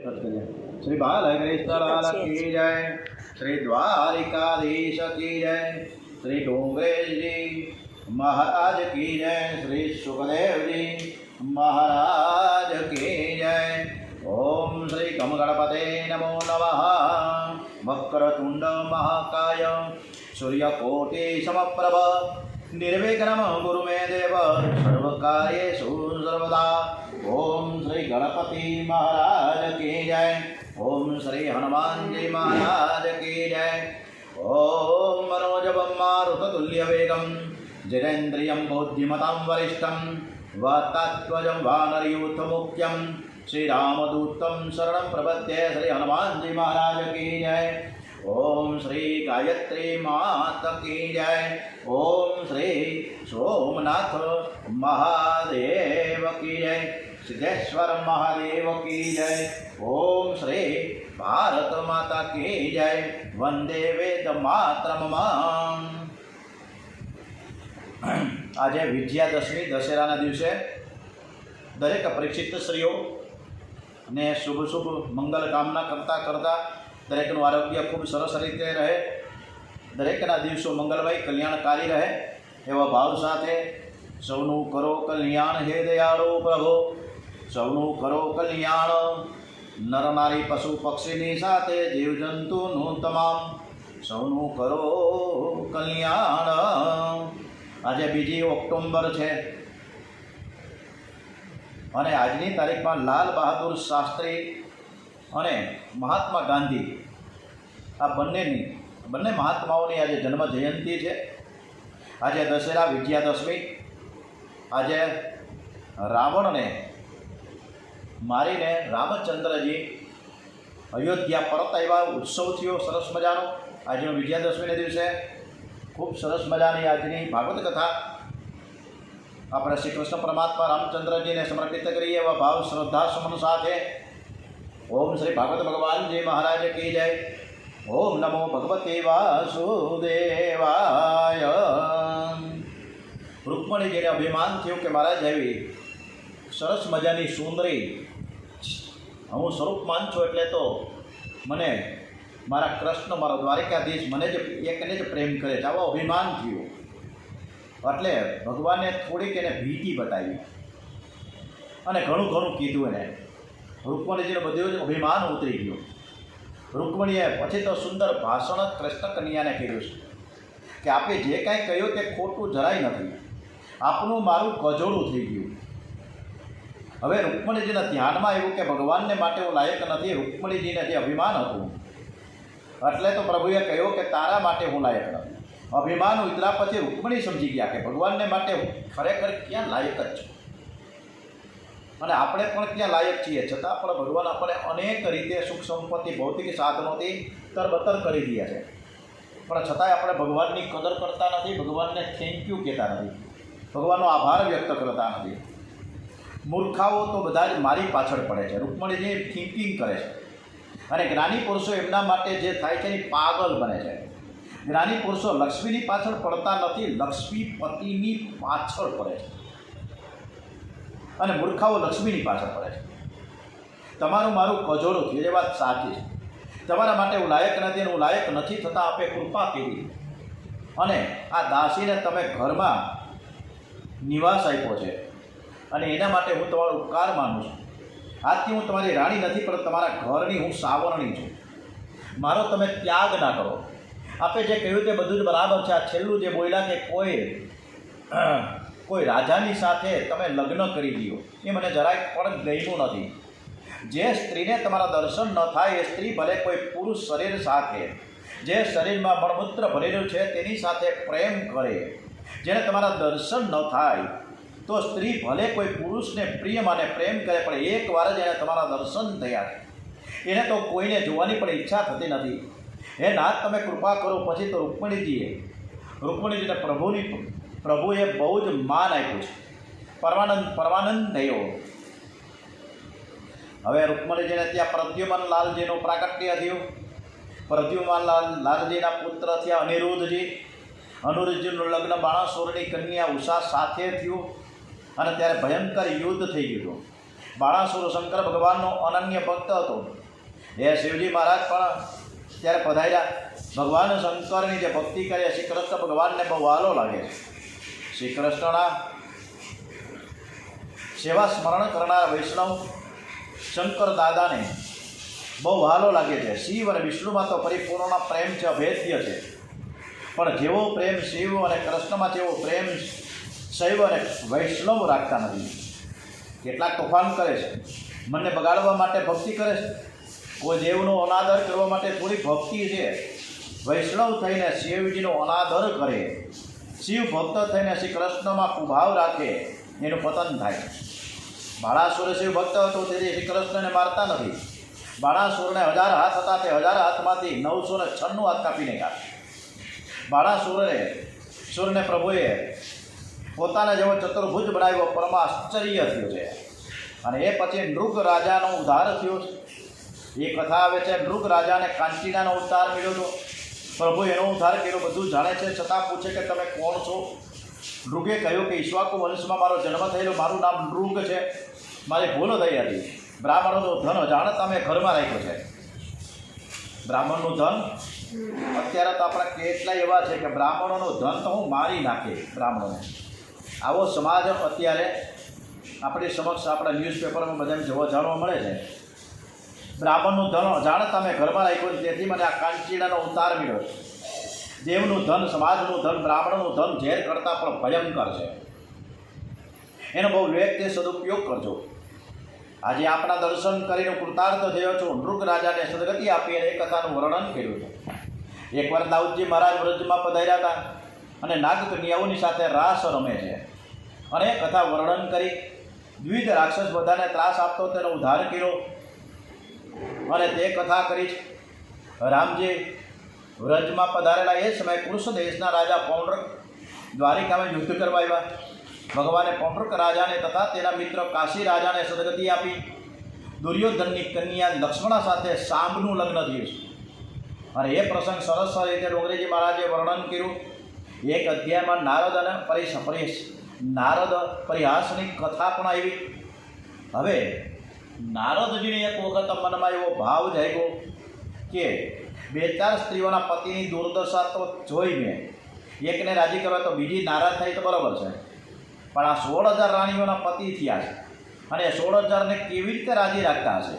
श्री बालकृष्ण लाल की जय, श्री द्वारिकाधीश की जय, श्री डोंगरेश जी महाराज की जय, श्री सुखदेव जी महाराज की जय। ओम श्री गम गणपते नमो नमः। वक्रतुंड महाकाय सूर्यकोटि समप्रभ निर्विघ्नं गुरु मे देव सर्वकार्येषु सर्वदा। ओम श्री गणपति महाराज की जय। ओम श्री हनुमान जी महाराज की जय। ओम मनोजवं मारुततुल्यवेगं जितेन्द्रियं बुद्धिमतां वरिष्ठं वातात्मजं वानरयूथमुख्यं श्रीरामदूतं शरणं प्रपद्ये। श्री हनुमान जी महाराज की जय। ओम श्री गायत्री माता की जय। ओम श्री सोमनाथ महादेव की जय। सिद्धेश्वर महादेव की जय। ओम श्री भारत माता की जय। वंदे वेद मातरम। आज विजयादशमी दशेराना दिवसे दरेक परीक्षित श्रीओ ने शुभ शुभ मंगल कामना करता करता दरेकનું આરોગ્ય ખૂબ સરસ રીતે રહે, દરેકના દિવસો મંગલમય કલ્યાણકારી રહે એવા ભાવ સાથે સૌનું કરો કલ્યાણ હે દયાળુ પ્રભુ, સૌનું કરો કલ્યાણ નર નારી પશુ પક્ષીની સાથે જીવજંતુનું તમામ સૌનું કરો કલ્યાણ। આજે 2 ઓક્ટોબર છે અને આજની તારીખમાં લાલ બહાદુર શાસ્ત્રી અને મહાત્મા ગાંધી આ બંને મહાત્માઓની આજે જન્મ જયંતિ છે। આજે દશેરા વિજયાદશમી। આજે રાવણને મારીને રામચંદ્રજી અયોધ્યા પરત આવ્યા, ઉત્સવ થયો સરસ મજાનો। આજનો વિજયાદશમીના દિવસે ખૂબ સરસ મજાની આજની ભાગવત કથા આપણે શ્રી કૃષ્ણ પરમાત્મા રામચંદ્રજીને સમર્પિત કરીએ એવા ભાવ શ્રદ્ધા સુમન સાથે। ओम श्री भागवत भगवान जी महाराज की जय। ओम नमो भगवते वासुदेवाय। रुक्मणी जी ने अभिमान थयो कि मारा जेवी सरस मजानी सुंदरी हूँ स्वरूपमान छो एटले तो मने मारा कृष्ण मारा द्वारिकाधीश मने ज एकने ज प्रेम करे छे, आवो अभिमान थयो एटले भगवाने थोड़ीक एने भीती बतावी अने घणुं घणुं कीधुं एने। रुक्मणीजीने બધું જ અભિમાન ઉતરી ગયું। રૂકમણીએ પછી તો સુંદર ભાષણ કૃષ્ણ કન્યાને કર્યું છે કે આપે જે કાંઈ કહ્યું તે ખોટું જરાય નથી, આપનું મારું કજોડું થઈ ગયું। હવે રૂકમણીજીના ધ્યાનમાં આવ્યું કે ભગવાનને માટે હું લાયક નથી। રૂકમણીજીને જે અભિમાન હતું એટલે તો પ્રભુએ કહ્યું કે તારા માટે હું લાયક નથી। અભિમાન ઉતર્યા પછી રૂકમણી સમજી ગયા કે ભગવાનને માટે હું ખરેખર ક્યાં લાયક જ છું અને આપણે પણ ક્યાં લાયક છીએ, છતાં પણ ભગવાન આપણે અનેક રીતે સુખ સંપત્તિ ભૌતિક સાધનોથી તરબતર કરી રહ્યા છે, પણ છતાંય આપણે ભગવાનની કદર કરતા નથી, ભગવાનને થેન્ક યુ કહેતા નથી, ભગવાનનો આભાર વ્યક્ત કરતા નથી। મૂર્ખાઓ તો બધા જ મારી પાછળ પડે છે, રૂકમણીજી થિંકિંગ કરે છે અને જ્ઞાની પુરુષો એમના માટે જે થાય છે એ પાગલ બને છે। જ્ઞાની પુરુષો લક્ષ્મીની પાછળ પડતા નથી, લક્ષ્મીપતિની પાછળ પડે છે અને મૂર્ખાઓ લક્ષ્મીની પાછળ પડે છે। તમારું મારું કજોડું થયું એ વાત સાચી છે। તમારા માટે હું લાયક નથી અને હું લાયક નથી, છતાં આપે કૃપા કરી અને આ દાસીને તમે ઘરમાં નિવાસ આપ્યો છે અને એના માટે હું તમારો ઉપકાર માનું છું। આજથી હું તમારી રાણી નથી પણ તમારા ઘરની હું સાવરણી છું। મારો તમે ત્યાગ ના કરો। આપે જે કહ્યું તે બધું જ બરાબર છે। આ છેલ્લું જે બોલ્યા કે કોઈ રાજાની સાથે તમે લગ્ન કરી દો એ મને જરાય પણ ગમ્યું નથી। જે સ્ત્રીને તમારા દર્શન ન થાય એ સ્ત્રી ભલે કોઈ પુરુષ શરીર સાથે, જે શરીરમાં મળમૂત્ર ભરેલું છે તેની સાથે પ્રેમ કરે। જેને તમારા દર્શન ન થાય તો સ્ત્રી ભલે કોઈ પુરુષને પ્રિય માને પ્રેમ કરે, પણ એકવાર જ એને તમારા દર્શન થયા એને તો કોઈને જોવાની પણ ઈચ્છા થતી નથી। હે નાથ તમે કૃપા કરો। પછી તો રૂકમણીજીને પ્રભુએ બહુ જ માન આપ્યું છે, પરમાનંદ થયો। હવે રૂકમણીજીને ત્યાં પ્રદ્યુમન લાલજીનું પ્રાગટ્ય થયું। પ્રદ્યુમન લાલજીના પુત્ર થયા અનિરુદ્ધજી। અનિરુદ્ધજીનું લગ્ન બાણાસુરની કન્યા ઉષા સાથે થયું અને ત્યારે ભયંકર યુદ્ધ થઈ ગયું। બાણાસુર શંકર ભગવાનનો અનન્ય ભક્ત હતો. એ શિવજી મહારાજ પણ ત્યારે પધાર્યા. ભગવાન શંકરની જે ભક્તિ કરે શ્રી કૃષ્ણ ભગવાનને બહુ વહાલો લાગે છે. શ્રી કૃષ્ણના સેવા સ્મરણ કરનાર વૈષ્ણવ શંકર દાદાને બહુ વહાલો લાગે છે. શિવ અને વિષ્ણુમાં તો પરિપૂર્ણ પ્રેમ છે, અભેદ્ય છે. પણ જેવો પ્રેમ શિવ અને કૃષ્ણમાં તેવો પ્રેમ શૈવ અને વૈષ્ણવ રાખતા નથી. કેટલાક તોફાન કરે છે, મનને બગાડવા માટે ભક્તિ કરે છે. કોઈ દેવનો અનાદર કરવા માટે થોડી ભક્તિ છે. વૈષ્ણવ થઈને શિવજીનો અનાદર કરે, શિવ ભક્ત થઈને શ્રી કૃષ્ણમાં કુભાવ રાખે, એનું પતન થાય. બાણાસુર શિવ ભક્ત હતો તેથી શ્રી કૃષ્ણને મારતા નથી. બાણાસુરને 1000 હાથ હતા, તે 1000 હાથમાંથી 996 હાથ કાપી નાખ્યા. બાણાસુરને પ્રભુએ પોતાના જેવો ચતુર્ભુજ બનાવ્યો, પરમ આશ્ચર્ય થયું છે. અને એ પછી નૃગ રાજાનો ઉદ્ધાર થયો છે. એ કથા આવે છે, નૃગ રાજાને કાંચીડાનો ઉદ્ધાર મળ્યો હતો. પ્રભુ એનો ઉદ્ધાર કર્યો બધું જાણે છે, છતાં પૂછે કે તમે કોણ છો? નૃગે કહ્યું કે ઈક્ષ્વાકુ વંશમાં મારો જન્મ થયેલો, મારું નામ નૃગ છે, મારી ભૂલ થઈ હતી. બ્રાહ્મણોનું ધન અજાણતા મેં ઘરમાં રાખ્યો છે. બ્રાહ્મણનું ધન અત્યારે તો આપણા કેટલા એવા છે કે બ્રાહ્મણોનું ધન તો હું મારી નાખે બ્રાહ્મણોને. આવો સમાજ અત્યારે આપણી સમક્ષ આપણા ન્યૂઝપેપરમાં બધાને જોવા જાણવા મળે છે. બ્રાહ્મણનું ધન અજાણતા મેં ઘરમાં રાખ્યું, તેથી મને આ કાંચીડાનો ઉતાર મળ્યો. દેવનું ધન, સમાજનું ધન, બ્રાહ્મણનું ધન ઝેર કરતાં પણ ભયંકર છે. એનો બહુ વિવેકથી સદુપયોગ કરજો. આજે આપણા દર્શન કરીને કૃતાર્થ થયો છું. નૃગ રાજાને સદગતિ આપી અને એ કથાનું વર્ણન કર્યું છે. એકવાર દાઉદજી મહારાજ વ્રજમાં પધાર્યા હતા અને નાગકન્યાઓની સાથે રાસ રમે છે. અને એ કથા વર્ણન કરી દ્વિધ રાક્ષસ બધાને ત્રાસ આપતો તેનો ઉદ્ધાર કર્યો. અને તે કથા કરી છે. રામજી વ્રજમાં પધારેલા એ સમયે કૃષ્ણ દેશના રાજા પૌંડ્રક દ્વારિકામાં યુદ્ધ કરવા આવ્યા. ભગવાને પૌંડ્રક રાજાને તથા તેના મિત્ર કાશી રાજાને સદગતિ આપી. દુર્યોધનની કન્યા લક્ષ્મણા સાથે સાંબનું લગ્ન થયું છે. અને એ પ્રસંગ સરસ રીતે ડોંગરેજી મહારાજે વર્ણન કર્યું. એક અધ્યાયમાં નારદ અને નારદ પરિહાસની કથા પણ આવી. હવે નારદજીને એક વખત મનમાં એવો ભાવ જાગ્યો કે 2-4 સ્ત્રીઓના પતિની દુર્દશા તો જોઈ મેં, એકને રાજી કરવા તો બીજી નારાજ થાય તો બરાબર છે, પણ આ 16,000 રાણીઓના પતિ થયા છે અને 16,000ને કેવી રીતે રાજી રાખતા હશે,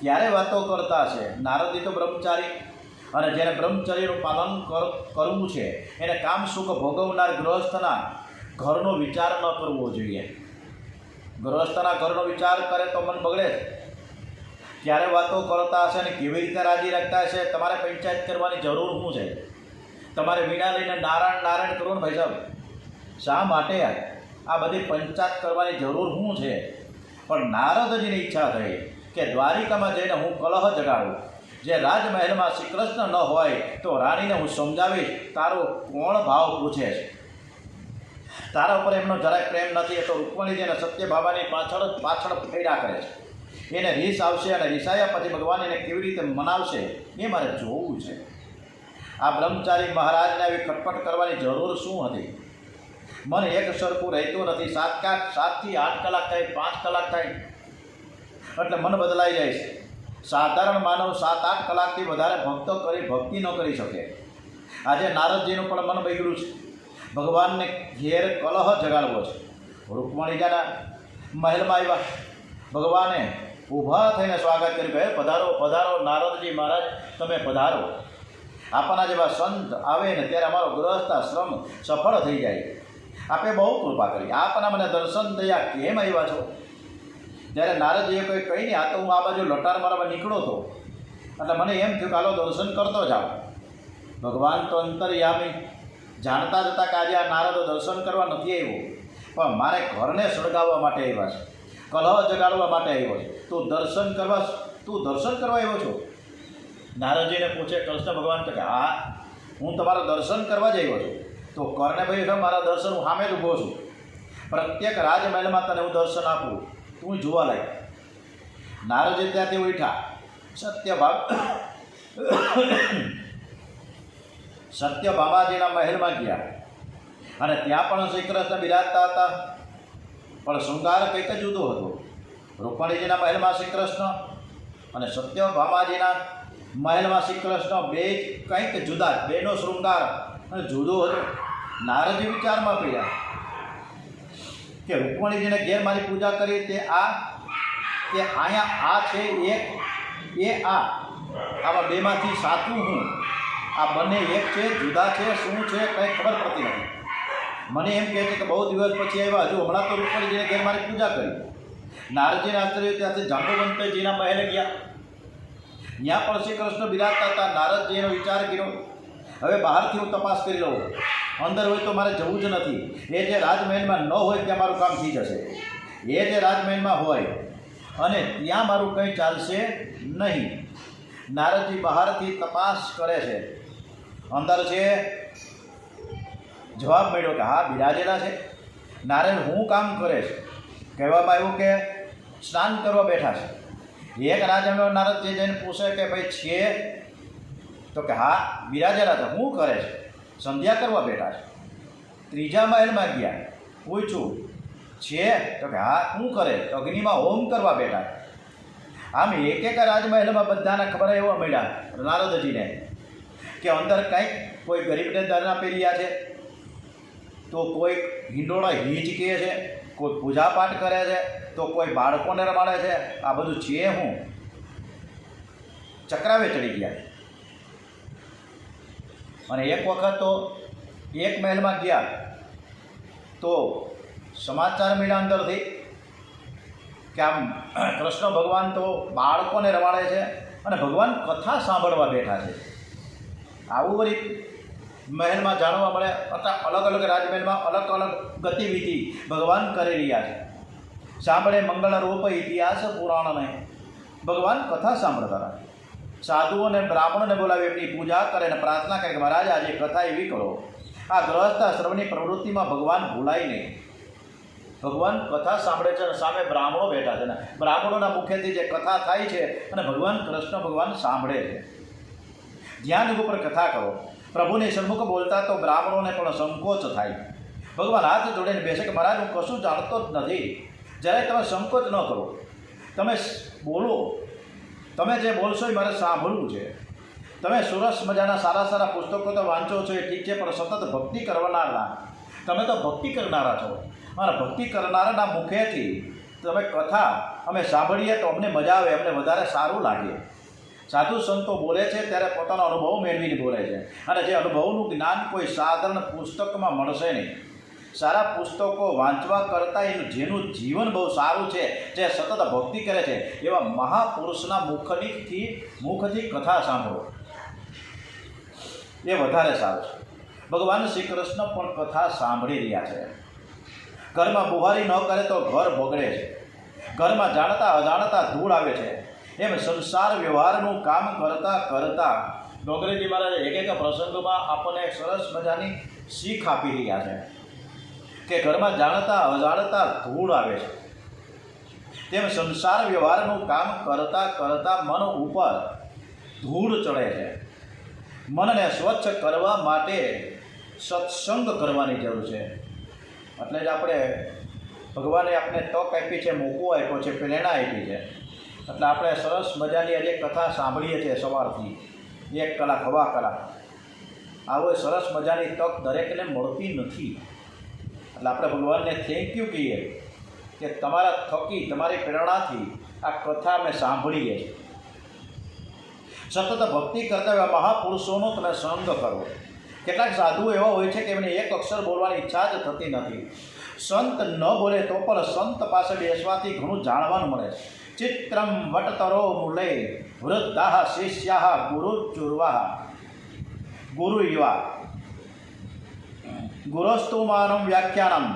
ક્યારે વાતો કરતા હશે? નારદજી તો બ્રહ્મચારી, અને જેને બ્રહ્મચર્યનું પાલન કરવું છે એને કામ સુખ ભોગવનાર ગૃહસ્થના ઘરનો વિચાર ન કરવો જોઈએ. ગૃહસ્થના ઘરનો વિચાર કરે તો મન બગડે. ક્યારે વાતો કરતા હશે અને કેવી રીતે રાજી રાખતા હશે? તમારે પંચાયત કરવાની જરૂર શું છે? તમારે વીણા લઈને નારાયણ નારાયણ કરો ને ભાઈ સાહેબ. શા માટે આ બધી પંચાયત કરવાની જરૂર શું છે? પણ નારદજીની ઈચ્છા થઈ કે દ્વારિકામાં જઈને હું કલહ જગાડું. જે રાજમહેલમાં શ્રી કૃષ્ણ ન હોય તો રાણીને હું સમજાવીશ, તારો કોણ ભાવ પૂછે છે, તારા ઉપર એમનો જરાય પ્રેમ નથી. એ તો રૂકમણીજીને સત્યભામાની પાછળ ફેર્યા કરે છે. એને રીસ આવશે અને રીસાયા પછી ભગવાન એને કેવી રીતે મનાવશે એ મારે જોવું છે. આ બ્રહ્મચારી મહારાજને આવી ખટપટ કરવાની જરૂર શું હતી? મન એક સરખું રહેતું નથી. 7 થી 8 કલાક થાય, 5 કલાક થાય એટલે મન બદલાઈ જાય છે. સાધારણ માનવ 7-8 કલાકથી વધારે ભક્તિ ન કરી શકે. આજે નારદજીનું પણ મન બગડ્યું છે. ભગવાનને ઘેર કલહ જગાડવો છે. રૂકમણીજાના મહેલમાં આવ્યા. ભગવાને ઊભા થઈને સ્વાગત કર્યું. કહે પધારો પધારો નારદજી મહારાજ, તમે પધારો. આપણા જેવા સંત આવે ને ત્યારે અમારો ગૃહસ્થાશ્રમ સફળ થઈ જાય. આપે બહુ કૃપા કરી. આપના મને દર્શન થયા, કેમ આવ્યા છો? જ્યારે નારદજીએ કોઈ કહી નહીં, આ તો હું આ બાજુ લટાર મારવા નીકળો હતો એટલે મને એમ થયું કે હાલો દર્શન કરતો જાઓ. ભગવાન તો અંતર્યામી, જાણતા જતા કે આજે આ નારદ દર્શન કરવા નથી આવ્યો, પણ મારે ઘરને સળગાવવા માટે આવ્યા છે, કલહ જગાડવા માટે આવ્યો છે. તું દર્શન કરવા આવ્યો છો? નારદજીને પૂછે કૃષ્ણ ભગવાન કે હા, હું તમારા દર્શન કરવા જ આવ્યો છું. તો કરને ભાઈ મારા દર્શન હું સામે જ ઊભો છું. પ્રત્યેક રાજમહેલમાં તને હું દર્શન આપું, તું જોવા લાગ. નારદજી ત્યાંથી ઉઠ્યા. સત્યભામાજીના મહેલમાં ગયા અને ત્યાં પણ શ્રી કૃષ્ણ બિરાજતા હતા, પણ શૃંગાર કંઈક જુદો હતો. રૂકમણીજીના મહેલમાં શ્રી કૃષ્ણ અને સત્યભામાજીના મહેલમાં શ્રી કૃષ્ણ બે કંઈક જુદા, બેનો શૃંગાર અને જુદો હતો. નારદજી વિચારમાં પડ્યા કે રૂકમણીજીને ઘેર મારી પૂજા કરી તે આ કે અહીંયા આ છે એક એ આવા બેમાંથી સાચું હું? આ બંને એક છે, જુદા છે, શું છે કંઈ ખબર પડતી નથી. મને એમ કહે છે કે બહુ દિવસ પછી આવ્યા, હજુ હમણાં તો રૂકમણીજીને ઘેર મારી પૂજા કરી. નારદજીને આશ્ચર્ય, ત્યાંથી જાંબુવંતજીના મહેલે ગયા. ત્યાં પણ શ્રી કૃષ્ણ બિરાજતા હતા. નારદજીનો વિચાર કર્યો, હવે બહારથી હું તપાસ કરી લઉં, અંદર હોય તો મારે જવું જ નથી. એ જે રાજમહેલમાં ન હોય ત્યાં મારું કામ થઈ જશે. એ જે રાજમહેલમાં હોય અને ત્યાં મારું કંઈ ચાલશે નહીં. નારદજી બહારથી તપાસ કરે છે. અંદર છે, જવાબ મળ્યો કે હા બિરાજેલા છે. નારાયણ હું કામ કરે છે? કહેવામાં આવ્યું કે સ્નાન કરવા બેઠા છે. એક રાજાનો નારદજી જઈને પૂછે કે ભાઈ છે? તો કે હા બિરાજેલા છે. શું કરે છે? સંધ્યા કરવા બેઠા છે. ત્રીજા મહેલમાં ગયા, પૂછ્યું છે? તો કે હા શું કરે? તો અગ્નિમાં હોમ કરવા બેઠા છે. આમ એક રાજમહેલમાં બધાને ખબર એવા મળ્યા નારદજીને કે અંદર કંઈક કોઈ ગરીબને દાન આપી રહ્યા છે, તો કોઈ હિંડોળા હીજ કહે છે, કોઈ પૂજાપાઠ કરે છે, તો કોઈ બાળકોને રમાડે છે. આ બધું છે હું? ચક્રાવે ચડી ગયા. અને એક વખત તો એક મહેલમાં ગયા તો સમાચાર મળ્યા અંદરથી કે આમ કૃષ્ણ ભગવાન તો બાળકોને રમાડે છે અને ભગવાન કથા સાંભળવા બેઠા છે. આવું વળી મહેલમાં જાણવા મળે. અથવા અલગ અલગ રાજમહેલમાં અલગ અલગ ગતિવિધિ ભગવાન કરી રહ્યા છે. સાંભળે મંગળરૂપ ઇતિહાસ પુરાણને ભગવાન કથા સાંભળતા હતા. સાધુઓને બ્રાહ્મણોને બોલાવી એમની પૂજા કરે અને પ્રાર્થના કરે કે મહારાજ આજે કથા એવી કરો. આ ગ્રહસ્થાશ્રમની પ્રવૃત્તિમાં ભગવાન ભૂલાય નહીં. ભગવાન કથા સાંભળે છે અને સામે બ્રાહ્મણો બેઠા છે ને બ્રાહ્મણોના મુખેથી જે કથા થાય છે અને ભગવાન કૃષ્ણ ભગવાન સાંભળે છે. ધ્યાન ઉપર કથા કરો. પ્રભુની સન્મુખ બોલતા તો બ્રાહ્મણોને પણ સંકોચ થાય. ભગવાન હાથ જોડીને બેસે કે મહારાજ હું કશું જાણતો જ નથી. જ્યારે તમે સંકોચ ન કરો, તમે બોલો. તમે જે બોલશો એ મારે સાંભળવું છે. તમે સરસ મજાના સારા સારા પુસ્તકો તો વાંચો છો એ ઠીક છે, પણ સતત ભક્તિ કરનારા તમે તો ભક્તિ કરનારા છો. અને ભક્તિ કરનારાના મુખેથી તમે કથા અમે સાંભળીએ તો અમને મજા આવે, અમને વધારે સારું લાગે. સાધુ સંતો બોલે છે ત્યારે પોતાનો અનુભવ મેળવીને બોલે છે, અને જે અનુભવનું જ્ઞાન કોઈ સાધારણ પુસ્તકમાં મળશે નહીં. સારા પુસ્તકો વાંચવા કરતાં એનું જેનું જીવન બહુ સારું છે, જે સતત ભક્તિ કરે છે, એવા મહાપુરુષના મુખથી કથા સાંભળો, એ વધારે સારું છે. ભગવાન શ્રી કૃષ્ણ પણ કથા સાંભળી રહ્યા છે. ઘરમાં બુહારી ન કરે તો ઘર બગડે છે. ઘરમાં જાણતા અજાણતા ધૂળ આવે છે. એમ સંસાર વ્યવહારનું કામ કરતાં કરતાં ડોંગરેજી મહારાજ એક પ્રસંગમાં આપણને સરસ મજાની શીખ આપી રહ્યા છે કે ઘરમાં જાણતા અજાણતા ધૂળ આવે છે. તેમ સંસાર વ્યવહારનું કામ કરતાં કરતાં મન ઉપર ધૂળ ચડે છે. મનને સ્વચ્છ કરવા માટે સત્સંગ કરવાની જરૂર છે. એટલે જ આપણે ભગવાને આપણે તક આપી છે, મોકો આપ્યો છે, પ્રેરણા આપી છે. એટલે આપણે સરસ મજાની આજે કથા સાંભળીએ છીએ સવારથી 1 કલાક, 1.5 કલાક. આવો સરસ મજાની તક દરેકને મળતી નથી. એટલે આપણે ભગવાનને થેન્ક યુ કહીએ કે તમારા થકી, તમારી પ્રેરણાથી આ કથા અમે સાંભળીએ છીએ. સતત ભક્તિ કરતા એવા મહાપુરુષોનો તમે સંગ કરો. કેટલાક સાધુઓ એવા હોય છે કે એમને એક અક્ષર બોલવાની ઈચ્છા જ થતી નથી. સંત ન બોલે તો પણ સંત પાસે બેસવાથી ઘણું જાણવાનું મળે છે. ચિત્રમ વટતરો મૂલે વૃદ્ધાઃ શિષ્યાઃ ગુરુચુર્વાઃ ગુરુયુવા ગુરોસ્તુ માનમ વ્યાખ્યાનમ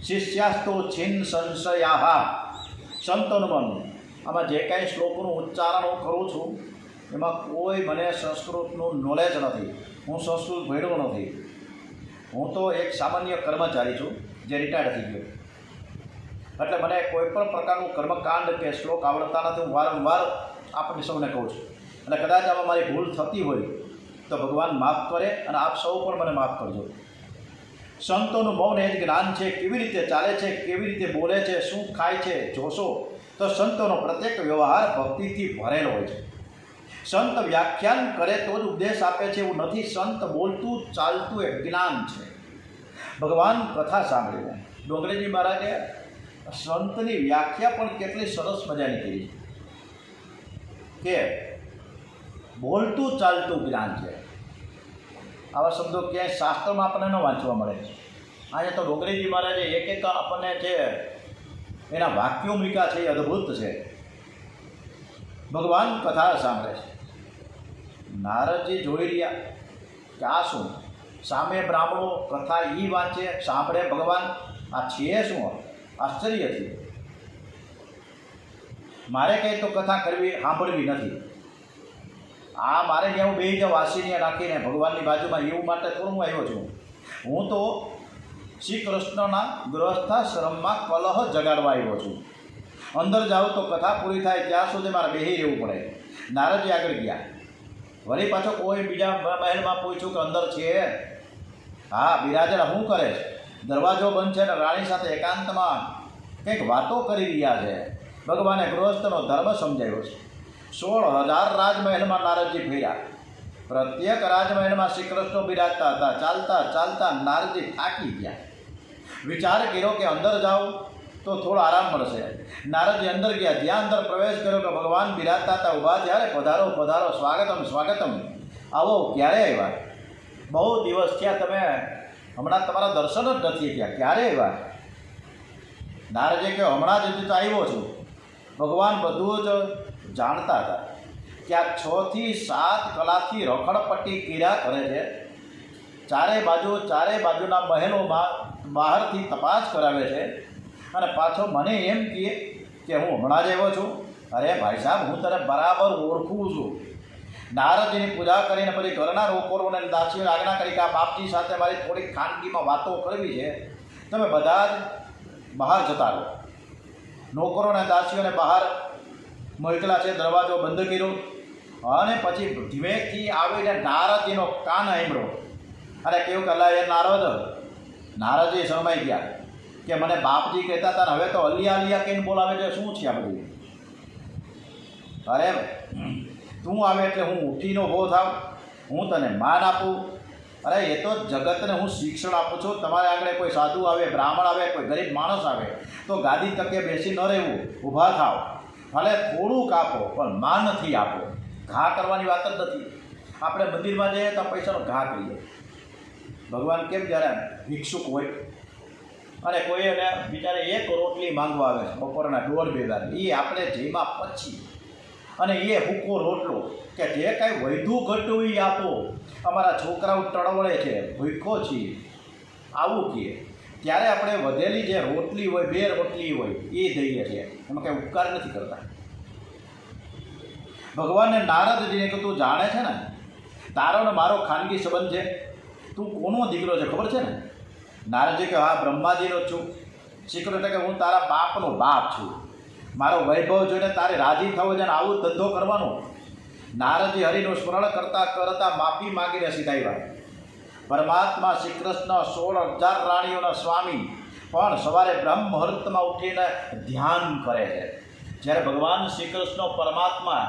શિષ્યાસ્તુ છિન્ન સંશયાઃ. સંતોનું મન. આમાં જે કાંઈ શ્લોકનું ઉચ્ચારણ હું કરું છું એમાં કોઈ મને સંસ્કૃતનું નોલેજ નથી. હું સંસ્કૃત ભણ્યો નથી. હું તો એક સામાન્ય કર્મચારી છું જે રિટાયર્ડ થઈ ગયો. એટલે મને કોઈ પણ પ્રકારનું કર્મકાંડ કે શ્લોક આવડતા નથી. હું વારંવાર આપણે સૌને કહું છું. અને કદાચ આમાં મારી ભૂલ થતી હોય તો ભગવાન માફ કરે અને આપ સૌ પણ મને માફ કરજો. સંતોનું મૌન એ જ જ્ઞાન છે. કેવી રીતે ચાલે છે, કેવી રીતે બોલે છે, શું ખાય છે, જોશો તો સંતોનો પ્રત્યેક વ્યવહાર ભક્તિથી ભરેલો હોય છે. સંત વ્યાખ્યાન કરે તો જ ઉપદેશ આપે છે એવું નથી. સંત બોલતું ચાલતું એક જ્ઞાન છે. ભગવાન કથા સાંભળીને ડોંગરેજી મહારાજે સંતની વ્યાખ્યા પણ કેટલી સરસ મજાની કરી કે બોલતું ચાલતું જ્ઞાન છે. આવા શબ્દો ક્યાંય શાસ્ત્રમાં આપણને ન વાંચવા મળે. અહીંયા તો ડોંગરેજી મહારાજે એક એક આપણને જે એના વાક્યો મૂક્યા છે એ અદ્ભુત છે. ભગવાન કથા સાંભળે છે. નારદજી જોઈ રહ્યા કે આ શું, સામે બ્રાહ્મણો કથા એ વાંચે સાંભળે ભગવાન, આ છે શું? આશ્ચર્ય થયું. મારે કંઈ તો કથા કરવી સાંભળવી નથી. આ મારે ત્યાં હું બે જ વાસીને રાખીને ભગવાનની બાજુમાં એવું માટે થોડું હું આવ્યો છું. હું તો શ્રી કૃષ્ણના ગૃહસ્થાશ્રમમાં કલહ જગાડવા આવ્યો છું. અંદર જાઉં તો કથા પૂરી થાય ત્યાં સુધી મારે બેહી રહેવું પડે. નારદજી આગળ ગયા. વળી પાછો કોઈ બીજા મહેલમાં પૂછ્યું કે અંદર છે? હા, બિરાજેલા શું કરે છે? દરવાજો બંધ છે ને રાણી સાથે એકાંતમાં કંઈક વાતો કરી રહ્યા છે. ભગવાને ગૃહસ્થનો ધર્મ સમજાવ્યો છે. 16,000 રાજમહેલમાં નારદજી ફર્યા. પ્રત્યેક રાજમહેલમાં શ્રી કૃષ્ણ બિરાજતા હતા. ચાલતા ચાલતા નારદજી થાકી ગયા. વિચાર કર્યો કે અંદર જાઉં તો થોડો આરામ મળશે. નારદજી અંદર ગયા. જ્યાં અંદર પ્રવેશ કર્યો કે ભગવાન બિરાજતા હતા. ઊભા ત્યારે પધારો પધારો, સ્વાગતમ સ્વાગતમ, આવો. ક્યારે આવ્યા? બહુ દિવસ થયા, તમે હમણાં તમારા દર્શન જ નથી થયા. ક્યારે આવ્યા? નારદજી કહ્યું હમણાં જ તો આવ્યો છું. ભગવાન બધું જ જાણતા હતા કે આ 6 થી 7 કલાકથી રખડપટ્ટી કર્યા કરે છે. ચારે બાજુના મહેલોમાં બહારથી તપાસ કરાવે છે અને પાછો મને એમ કહે કે હું હમણાં જ આવ્યો છું. અરે ભાઈ સાહેબ, હું તને બરાબર ઓળખું છું. નારદજીની પૂજા કરીને પછી ઘરના રોકોરોને દાસીઓને આજ્ઞા કરી કે આ બાપજી સાથે મારી થોડીક ખાનગીમાં વાતો કરવી છે. તમે બધા જ બહાર જતા રહો. નોકરોને દાસીઓને બહાર મોકલા છે. દરવાજો બંધ કર્યો અને પછી ધીમેથી આવીને નારદજીનો કાન સાંભળ્યો અને કેવું કે અલા એ નારદજી શરમાઈ ગયા કે મને બાપજી કહેતા હતા ને હવે તો અલિયા અલિયા કહીને બોલાવે છે. શું છે આ બધું? અરે તું આવે એટલે હું ઉઠીનો ઊભો થાવ, હું તને માન આપું. અરે એ તો જગતને હું શિક્ષણ આપું છું. તમારે આગળ કોઈ સાધુ આવે, બ્રાહ્મણ આવે, કોઈ ગરીબ માણસ આવે તો ગાદી તકે બેસી ન રહેવું, ઊભા થાવ. ભલે થોડુંક આપો પણ માનથી આપો. ઘા કરવાની વાત જ નથી. આપણે મંદિરમાં જઈએ તો પૈસાનો ઘા કરીએ. ભગવાન કેમ જ્યારે ભિક્ષુક હોય અને કોઈ એને બિચારે 1 રોટલી માંગવા આવે છે બપોરના 1:30 વાગે, એ આપણે જેમાં પછી અને એ ભૂકો રોટલો કે જે કાંઈ વૈધું ઘટતું એ આપો. અમારા છોકરાઓ ટળવળે છે, ભૂખો છીએ, આવું કહે ત્યારે આપણે વધેલી જે રોટલી હોય, 2 રોટલી હોય એ દઈએ છીએ. એમાં કંઈ ઉપકાર નથી કરતા. ભગવાનને નારદજીને કે તું જાણે છે ને તારો ને મારો ખાનગી સંબંધ છે, તું કોનો દીકરો છે ખબર છે ને? નારદજી કે હા, બ્રહ્માજીનો જ છું. શ્રી કૃષ્ણ કે હું તારા બાપનો બાપ છું. મારો વૈભવ જોઈને તારે રાજી થવો છે ને આવું ધંધો કરવાનો. નારદજી હરિનું સ્મરણ કરતાં કરતાં માફી માગીને સીધાવ્યા. પરમાત્મા શ્રી કૃષ્ણ 16,000 રાણીઓના સ્વામી પણ સવારે બ્રહ્મ મુહૂર્તમાં ઉઠીને ધ્યાન કરે છે. જ્યારે ભગવાન શ્રી કૃષ્ણ પરમાત્મા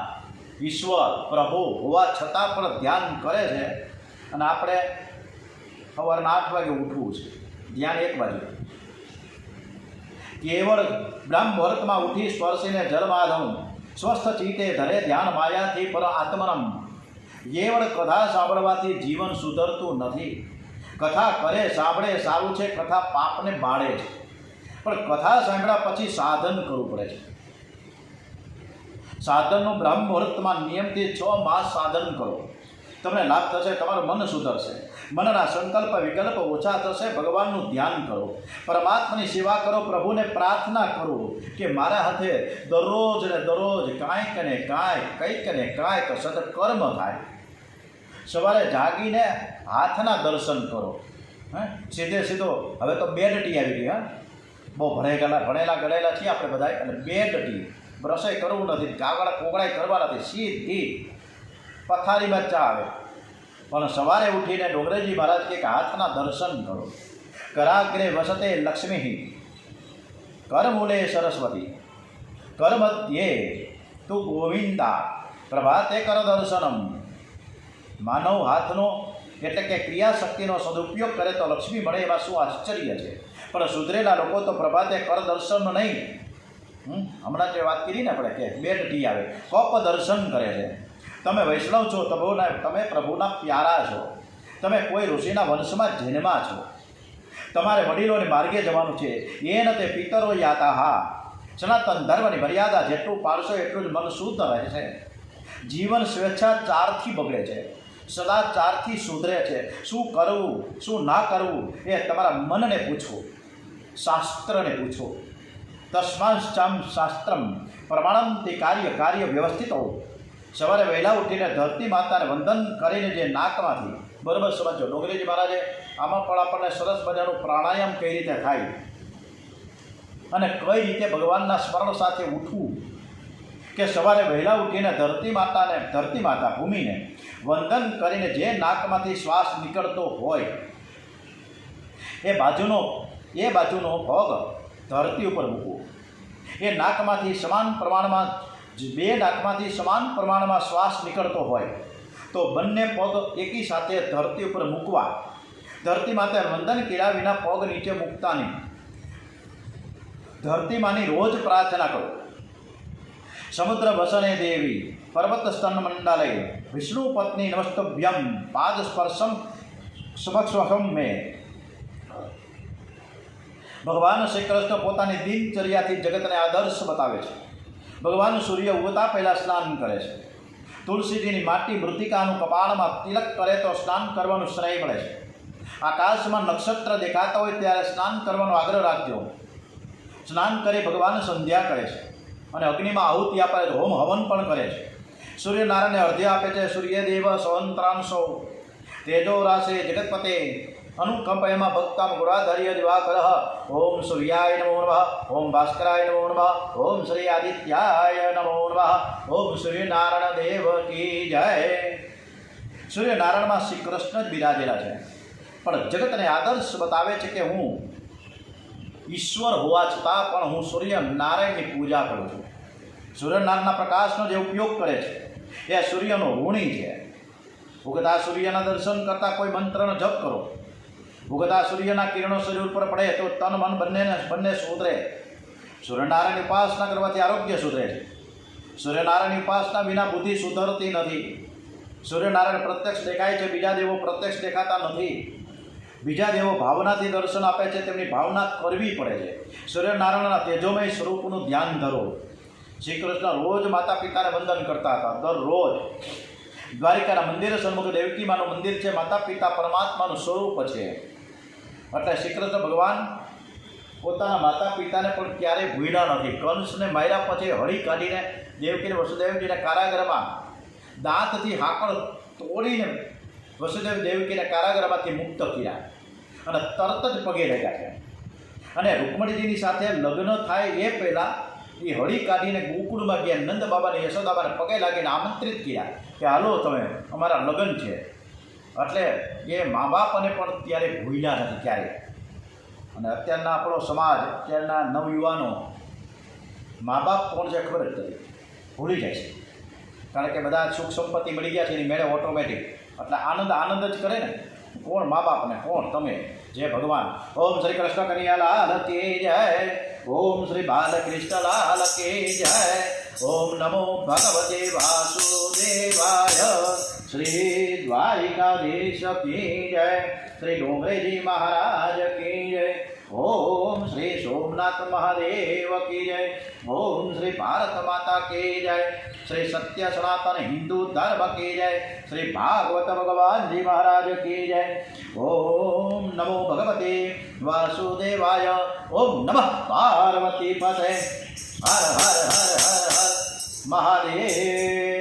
ઈશ્વર પ્રભુ હોવા છતાં પણ ધ્યાન કરે છે અને આપણે સવારના 8 વાગે ઉઠવું છે, ધ્યાન 1 બાજુ. કેવળ બ્રહ્મ મુહૂર્તમાં ઉઠી સ્પર્શીને જલમાધમ સ્વસ્થ ચિત્તે ધરે ધ્યાન માયાથી પર આત્મનમ. કેવળ કથા સાંભળવાથી જીવન સુધરતું નથી. કથા કરે સાંભળે સારું છે, કથા પાપને બાળે છે. પણ કથા સાંભળ્યા પછી સાધન કરવું પડે છે. સાધનનું બ્રહ્મ મુહૂર્તમાં નિયમથી 6 માસ સાધન કરો. તમને લાભ થશે, તમારું મન સુધરશે, મનના સંકલ્પ વિકલ્પ ઓછા થશે. ભગવાનનું ધ્યાન કરો, પરમાત્માની સેવા કરો, પ્રભુને પ્રાર્થના કરો કે મારા હાથે દરરોજ ને દરરોજ કાંઈક ને કાંઈક સદકર્મ થાય. સવારે જાગીને હાથના દર્શન કરો. સીધો હવે તો 2 ટી આવી ગઈ. બહુ ભણેલા ગળેલા છીએ આપણે બધા, અને 2 ટી. રસોઈ કરવું નથી, કોગળાઈ કરવા નથી, સીધી પથારીમાં ચા આવે. પણ સવારે ઉઠીને ડોંગરેજી મહારાજ કે હાથના દર્શન કરો. કરાગ્રે વસતે લક્ષ્મી, કરમૂલે સરસ્વતી. કરમધ્યે તું ગોવિંદા પ્રભાતે કર દર્શનમ. માનવ હાથનો એટલે કે ક્રિયાશક્તિનો સદુપયોગ કરે તો લક્ષ્મી મળે, એમાં શું આશ્ચર્ય છે. પણ સુધરેલા લોકો તો પ્રભાતે કર દર્શન નહીં, હમણાં જે વાત કરી ને આપણે કે બેડ ટી આવે, કપ દર્શન કરે છે. તમે વૈષ્ણવ છો, તમે પ્રભુના પ્યારા છો, તમે કોઈ ઋષિના વંશમાં જન્મા છો, તમારે વડીલોને માર્ગે જવાનું છે. એન તે પિતરો યાતા. હા, સનાતન ધર્મની મર્યાદા જેટલું પાળશો એટલું જ મન શુદ્ધ રહેશે. જીવન સ્વેચ્છાચારથી બગડે છે, સદાચારથી સુધરે છે. શું કરવું શું ના કરવું એ તમારા મનને પૂછો, શાસ્ત્રને પૂછો. તસ્માંશ્ચામ શાસ્ત્રમ પ્રમાણમ તે કાર્ય વ્યવસ્થિતો. સવારે વહેલા ઉઠીને ધરતી માતાને વંદન કરીને જે નાકમાંથી, બરાબર સમજો, ડોંગરીજી મહારાજે આમાં પણ આપણને સરસ મજાનું પ્રાણાયામ કઈ રીતે થાય અને કઈ રીતે ભગવાનના સ્મરણ સાથે ઉઠવું, કે સવારે વહેલા ઉઠીને ધરતી માતા ભૂમિને વંદન કરીને જે નાકમાંથી શ્વાસ નીકળતો હોય એ બાજુનો ભોગ ધરતી ઉપર મૂકવો. એ નાકમાંથી સમાન પ્રમાણમાં, બે નાકમાંથી સમાન પ્રમાણમાં શ્વાસ નીકળતો હોય તો બંને પગ એકી સાથે ધરતી ઉપર મૂકવા. ધરતી માતા વંદન કર્યા વિના પગ નીચે મૂકતા નહીં. ધરતી માની રોજ પ્રાર્થના કરો. સમુદ્ર વસને દેવી પર્વત સ્તન મંડાલય વિષ્ણુ પત્ની નમસ્તભ્યમ પાદ સ્પર્શમ સમક્ષમ મે. ભગવાન શ્રી કૃષ્ણ પોતાની દિનચર્યાથી જગતને આદર્શ બતાવે છે. ભગવાન સૂર્ય ઉગતા પહેલાં સ્નાન કરે છે. તુલસીજીની માટી મૃતિકાનું કપાળમાં તિલક કરે તો સ્નાન કરવાનું શ્રેય મળે છે. આકાશમાં નક્ષત્ર દેખાતા હોય ત્યારે સ્નાન કરવાનો આગ્રહ રાખજો. સ્નાન કરી ભગવાન સંધ્યા કરે છે અને અગ્નિમાં આહુતિ આપે છે, હોમ હવન પણ કરે છે. સૂર્યનારાયણને અર્ધ્ય આપે છે. સૂર્યદેવ સવંત્રાંશો તેજો રાશે જગતપતે અનુકંપયમાં ભક્તામ ગુરાધર્ય દિવાકર. ઓમ સૂર્યાય નમો નમઃ. ઓમ ભાસ્કરાય નમો નમઃ. ઓમ શ્રી આદિત્યાય નમો નમઃ. ઓમ સૂર્યનારાયણ દેવ કી જય. સૂર્યનારાયણમાં શ્રી કૃષ્ણ જ બિરાજેલા છે, પણ જગતને આદર્શ બતાવે છે કે હું ઈશ્વર હોવા છતાં પણ હું સૂર્યનારાયણની પૂજા કરું છું. સૂર્યનારાયણના પ્રકાશનો જે ઉપયોગ કરે છે એ સૂર્યનો ઋણી છે. ઉગતા સૂર્યના દર્શન કરતાં કોઈ મંત્રનો જપ કરો. ઉગતા સૂર્યના કિરણો શરીર ઉપર પડે તો તન મન બંને સુધરે. સૂર્યનારાયણની ઉપાસના કરવાથી આરોગ્ય સુધરે છે. સૂર્યનારાયણની ઉપાસના વિના બુદ્ધિ સુધરતી નથી. સૂર્યનારાયણ પ્રત્યક્ષ દેખાય છે, બીજા દેવો પ્રત્યક્ષ દેખાતા નથી. બીજા દેવો ભાવનાથી દર્શન આપે છે, તેમની ભાવના કરવી પડે છે. સૂર્યનારાયણના તેજોમય સ્વરૂપનું ધ્યાન ધરો. શ્રી કૃષ્ણ રોજ માતા પિતાને વંદન કરતા હતા, દરરોજ. દ્વારિકાના મંદિર સન્મુખ દેવકીમાનું મંદિર છે. માતા પિતા પરમાત્માનું સ્વરૂપ છે. એટલે શ્રી કૃષ્ણ ભગવાન પોતાના માતા પિતાને પણ ક્યારેય ભૂલ્યા નથી. કંસને માર્યા પછી હળી કાઢીને દેવકીને વસુદેવજીને કારાગૃહમાં દાંતથી હાકળ તોડીને વસુદેવ દેવકીને કારાગૃહમાંથી મુક્ત કર્યા અને તરત જ પગે લાગ્યા છે. અને રૂકમણીજીની સાથે લગ્ન થાય એ પહેલાં એ હળી કાઢીને ગોકુળમાં ગયા. નંદ બાબાને યશોદાબાને પગે લાગીને આમંત્રિત કર્યા કે હાલો તમે, અમારા લગ્ન છે. એટલે એ મા બાપને પણ ત્યારે ભૂલ્યા નથી ક્યારેય. અને અત્યારના આપણો સમાજ, અત્યારના નવયુવાનો મા બાપ કોણ છે ખબર જ નથી, ભૂલી જાય છે. કારણ કે બધા સુખ સંપત્તિ મળી ગયા છે એની મેળે ઓટોમેટિક. એટલે આનંદ જ કરે ને. કોણ મા બાપને, કોણ તમે, જે ભગવાન. ઓમ શ્રી કૃષ્ણ કનૈયા લાલ કી જય. ઓમ શ્રી બાલકૃષ્ણ લાલ કી જય. ઓમ નમો ભગવતે વાસુદેવાય. શ્રી દ્વારિકાધીશ કી જય. શ્રી ડોંગરેજી મહારાજ કી જય. ઓમ શ્રી સોમનાથ મહાદેવ કી જય. ઓમ શ્રી ભારત માતા કી જય. શ્રી સત્ય સનાતન હિન્દુ ધર્મ કી જય. શ્રી ભાગવત ભગવાનજી મહારાજ કી જય. ઓમ નમો ભગવતે વાસુદેવાય. ઓમ નમઃ પાર્વતી પતે. હર હર હર હર હર મહાદેવ.